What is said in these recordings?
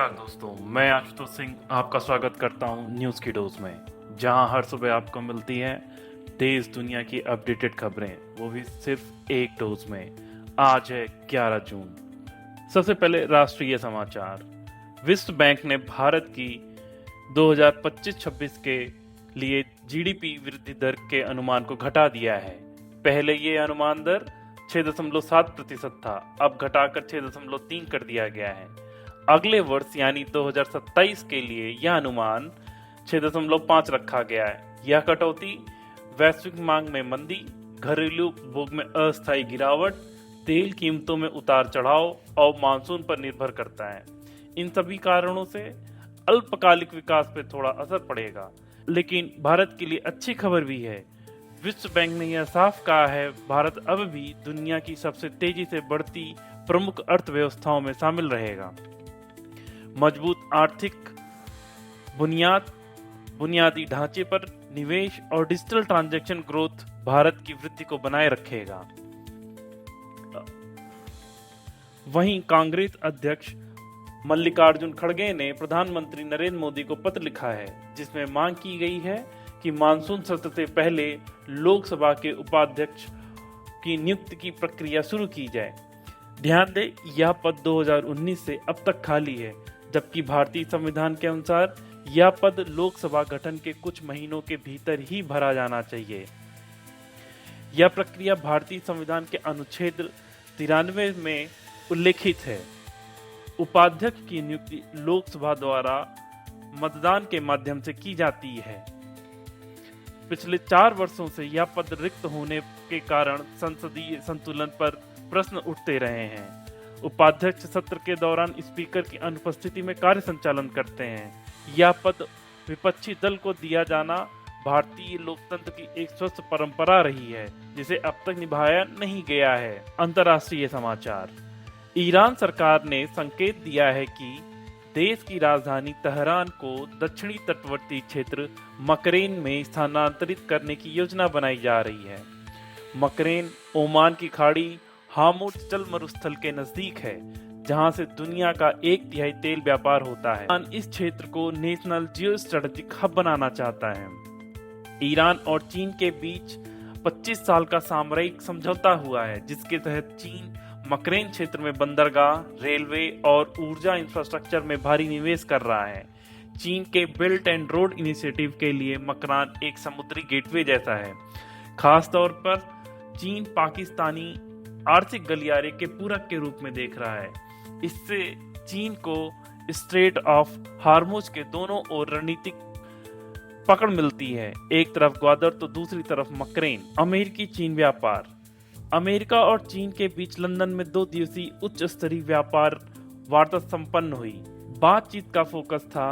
नमस्कार दोस्तों, मैं आशुतोष सिंह आपका स्वागत करता हूं न्यूज़ की डोज में, जहां हर सुबह आपको मिलती हैं देश दुनिया की अपडेटेड खबरें, वो भी सिर्फ एक डोज में। आज है 11 जून। सबसे पहले राष्ट्रीय समाचार। विश्व बैंक ने भारत की 2025-26 के लिए जीडीपी वृद्धि दर के अनुमान को घटा दिया है। पहले ये अनुमान दर 6.7% था, अब घटाकर 6.3 कर दिया गया है। अगले वर्ष यानी 2027 के लिए यह अनुमान 6.5 रखा गया है। यह कटौती वैश्विक मांग में मंदी, घरेलू उपभोग में अस्थायी गिरावट, तेल कीमतों में उतार चढ़ाव और मानसून पर निर्भर करता है। इन सभी कारणों से अल्पकालिक विकास पर थोड़ा असर पड़ेगा, लेकिन भारत के लिए अच्छी खबर भी है। विश्व बैंक ने यह साफ कहा है, भारत अब भी दुनिया की सबसे तेजी से बढ़ती प्रमुख अर्थव्यवस्थाओं में शामिल रहेगा। मजबूत आर्थिक बुनियादी ढांचे पर निवेश और डिजिटल ट्रांजैक्शन ग्रोथ भारत की वृद्धि को बनाए रखेगा। वहीं कांग्रेस अध्यक्ष मल्लिकार्जुन खड़गे ने प्रधानमंत्री नरेंद्र मोदी को पत्र लिखा है, जिसमें मांग की गई है कि मानसून सत्र से पहले लोकसभा के उपाध्यक्ष की नियुक्ति की प्रक्रिया शुरू की जाए। ध्यान दें, यह पद 2019 से अब तक खाली है, जबकि भारतीय संविधान के अनुसार यह पद लोकसभा गठन के कुछ महीनों के भीतर ही भरा जाना चाहिए। यह प्रक्रिया भारतीय संविधान के अनुच्छेद 93 में उल्लेखित है। उपाध्यक्ष की नियुक्ति लोकसभा द्वारा मतदान के माध्यम से की जाती है। पिछले 4 वर्षों से यह पद रिक्त होने के कारण संसदीय संतुलन पर प्रश्न उठते रहे हैं। उपाध्यक्ष सत्र के दौरान स्पीकर की अनुपस्थिति में कार्य संचालन करते हैं। यह पद विपक्षी दल को दिया जाना भारतीय लोकतंत्र की एक स्वस्थ परंपरा रही है, जिसे अब तक निभाया नहीं गया है। अंतर्राष्ट्रीय समाचार। ईरान सरकार ने संकेत दिया है कि देश की राजधानी तेहरान को दक्षिणी तटवर्ती क्षेत्र मकरेन में स्थानांतरित करने की योजना बनाई जा रही है। मकरेन ओमान की खाड़ी हामुद जल मरुस्थल के नजदीक है, जहां से दुनिया का 1/3 तेल व्यापार होता है। ईरान इस क्षेत्र को नेशनल जियो स्ट्रेटेजिक हब बनाना चाहता है। ईरान और चीन के बीच 25 साल का सामरिक समझौता हुआ है, जिसके तहत चीन मकरेन क्षेत्र में बंदरगाह, रेलवे और ऊर्जा इंफ्रास्ट्रक्चर में भारी निवेश कर रहा है। चीन के बेल्ट एंड रोड इनिशिएटिव के लिए मकरान एक समुद्री गेटवे जैसा है। खास तौर पर चीन पाकिस्तानी आर्थिक गलियारे के पूरक के रूप में देख रहा है। इससे चीन को स्ट्रेट ऑफ हार्मुज के दोनों ओर रणनीतिक पकड़ मिलती है, एक तरफ ग्वादर तो दूसरी तरफ मकरेन। अमेरिकी चीन व्यापार। अमेरिका और चीन के बीच लंदन में 2 दिवसीय उच्च स्तरीय व्यापार वार्ता संपन्न हुई। बातचीत का फोकस था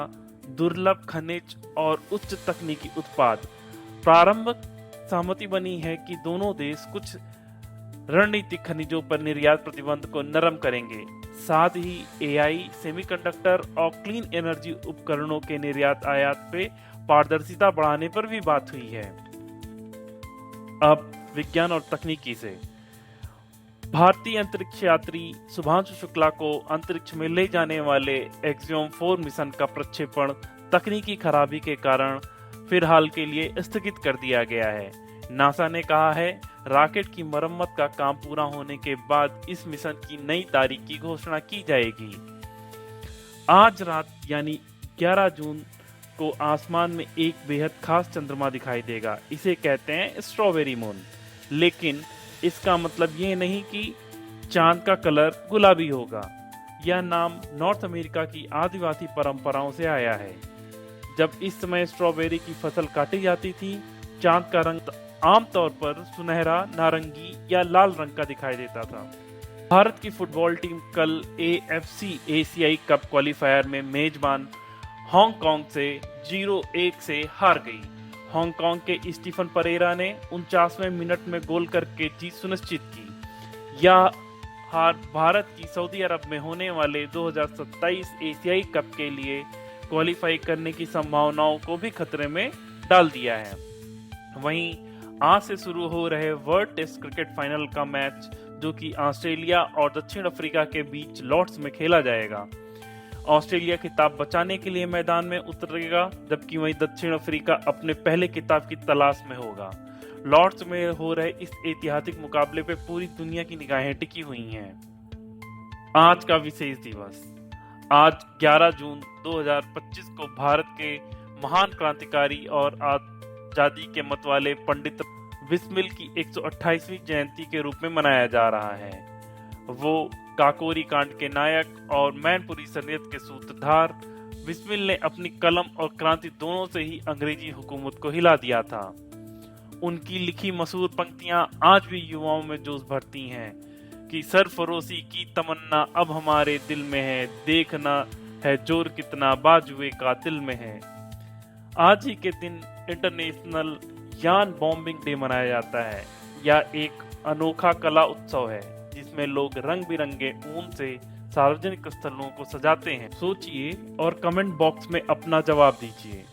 दुर्लभ खनिज और उच्च तकनीकी उत्पाद। प्रारंभिक सहमति बनी है कि दोनों देश कुछ रणनीतिक खनिजों पर निर्यात प्रतिबंध को नरम करेंगे। साथ ही एआई, सेमीकंडक्टर और क्लीन एनर्जी उपकरणों के निर्यात आयात पे पारदर्शिता बढ़ाने पर भी बात हुई है। अब विज्ञान और तकनीकी से। भारतीय अंतरिक्ष यात्री शुभांशु शुक्ला को अंतरिक्ष में ले जाने वाले एक्सियोम 4 मिशन का प्रक्षेपण तकनीकी खराबी के कारण फिलहाल के लिए स्थगित कर दिया गया है। नासा ने कहा है, रॉकेट की मरम्मत का काम पूरा होने के बाद इस मिशन की नई तारीख की घोषणा की जाएगी। आज रात यानी 11 जून को आसमान में एक बेहद खास चंद्रमा दिखाई देगा। इसे कहते हैं स्ट्रॉबेरी मून, लेकिन इसका मतलब ये नहीं कि चांद का कलर गुलाबी होगा। यह नाम नॉर्थ अमेरिका की आदिवासी परंपराओं से आया है। जब इस समय स्ट्रॉबेरी की फसल काटी जाती थी, चांद का रंग आमतौर पर सुनहरा, नारंगी या लाल रंग का दिखाई देता था। भारत की फुटबॉल टीम कल AFC एशियाई कप क्वालिफायर में मेजबान हांगकांग से 0-1 से हार गई। हांगकांग के स्टीफन परेरा ने 49वें मिनट में गोल करके जीत सुनिश्चित की। यह हार भारत की सऊदी अरब में होने वाले 2027 एशियाई कप के लिए क्वालिफाई करने की संभावनाओं को भी खतरे में डाल दिया है। वहीं आज से शुरू हो रहे वर्ल्ड टेस्ट क्रिकेट फाइनल का मैच, जो कि ऑस्ट्रेलिया और दक्षिण अफ्रीका के बीच लॉर्ड्स में खेला जाएगा, ऑस्ट्रेलिया खिताब बचाने के लिए मैदान में उतरेगा, जबकि वहीं दक्षिण अफ्रीका अपने पहले खिताब की तलाश में होगा। लॉर्ड्स में हो रहे इस ऐतिहासिक मुकाबले पे पूरी दुनिया की निगाहें टिकी हुई हैं। आज का विशेष दिवस। आज 11 जून 2025 को भारत के महान क्रांतिकारी और आजादी के मतवाले पंडित बिस्मिल की 128वीं जयंती के रूप में मनाया जा रहा है। वो काकोरी कांड के नायक और मैनपुरी शरीयत के सूत्रधार बिस्मिल ने अपनी कलम और क्रांति दोनों से ही अंग्रेजी हुकूमत को हिला दिया था। उनकी लिखी मशहूर पंक्तियां आज भी युवाओं में जोश भरती हैं कि सरफरोशी की तमन्ना अब हमारे दिल में है, देखना है जोर कितना बाजुए का दिल में है। आज ही के दिन इंटरनेशनल यान बॉम्बिंग डे मनाया जाता है। यह एक अनोखा कला उत्सव है जिसमें लोग रंग बिरंगे ऊन से सार्वजनिक स्थलों को सजाते हैं। सोचिए और कमेंट बॉक्स में अपना जवाब दीजिए।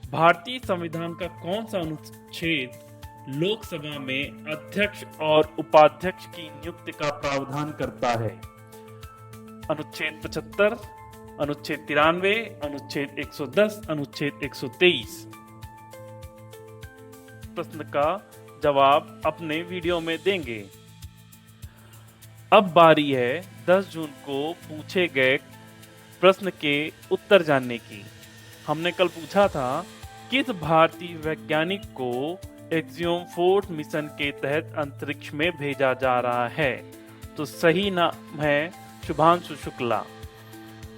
भारतीय संविधान का कौन सा अनुच्छेद लोकसभा में अध्यक्ष और उपाध्यक्ष की नियुक्ति का प्रावधान करता है? अनुच्छेद 75, अनुच्छेद 93, अनुच्छेद 110, अनुच्छेद 123। प्रश्न का जवाब अपने वीडियो में देंगे। अब बारी है 10 जून को पूछे गए प्रश्न के उत्तर जानने की। हमने कल पूछा था किस भारतीय वैज्ञानिक को एक्सियोम 4 मिशन के तहत अंतरिक्ष में भेजा जा रहा है? तो सही नाम है शुभांशु शुक्ला।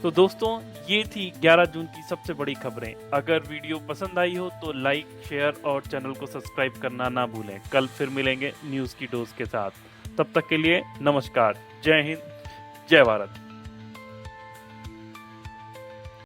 तो दोस्तों, ये थी 11 जून की सबसे बड़ी खबरें। अगर वीडियो पसंद आई हो तो लाइक, शेयर और चैनल को सब्सक्राइब करना ना भूलें। कल फिर मिलेंगे न्यूज़ की डोज के साथ। तब तक के लिए नमस्कार। जय हिंद, जय भारत।